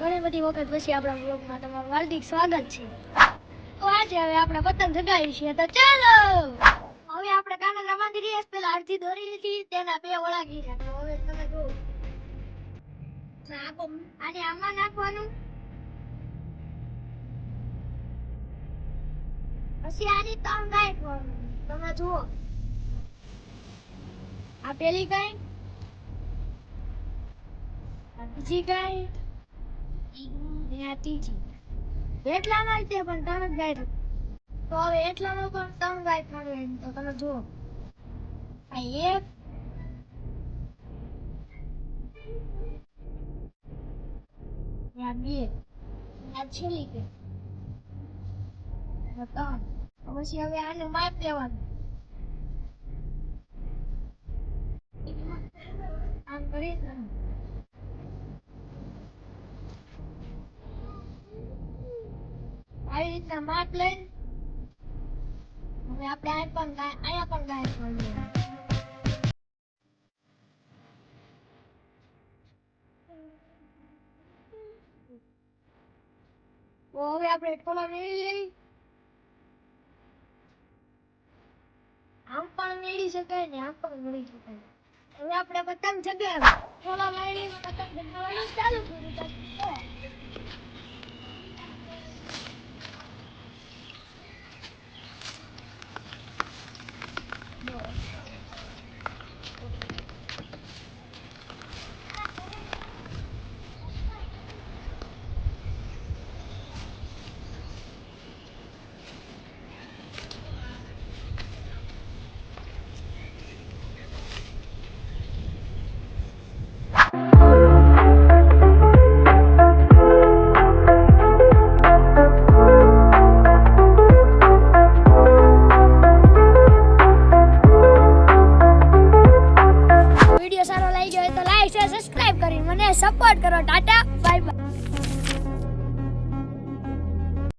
ઘણી બધી વખત પછી આપણા બ્લોગમાં તમારું હાર્દિક સ્વાગત છે. તો આજે હવે આપણે પતંગ ચગાવી છીએ, તો ચાલો. હવે આપણે કાનડા બાંધી રહ્યા છીએ. પેલા અડધી દોરી લીધી, તેના બે વળાંકી છે. તો હવે તમે જુઓ, આને આમાં નાખવાનું, પછી આની ત્રણ ગાંઠ વાળવાનું. તમે જુઓ, આ પેલી ગાંઠ, આ બીજી ગાંઠ, ને આ ત્રીજી. એટલામાં જ પણ ત્રણ જ ગાંઠ. તો હવે એટલામાં પણ ત્રણ ગાંઠ મળે. તો તમે જુઓ, આ એક, આ બે, આ છેલ્લી ગાંઠ, ત્રણ. પછી હવે આનું માપ લેવાનું. આમ કરી આવી રીતના માપ લઈને હવે આપણે અહીંયા પણ ગાંઠ મળીએ. તો હવે આપણે થોડા મેળવી લઈ. આમ પણ મેળવી શકાય ને આમ પણ મેળવી શકાય. હવે આપણે પતંગ ચગાવી થોડા મેળવી પતંગ ચગાવવાનું ચાલુ કર્યું. વિડીયો સારો લાગ્યો હોય તો લાઈક શેર સબસ્ક્રાઇબ કરી મને સપોર્ટ કરો. Tata bye bye.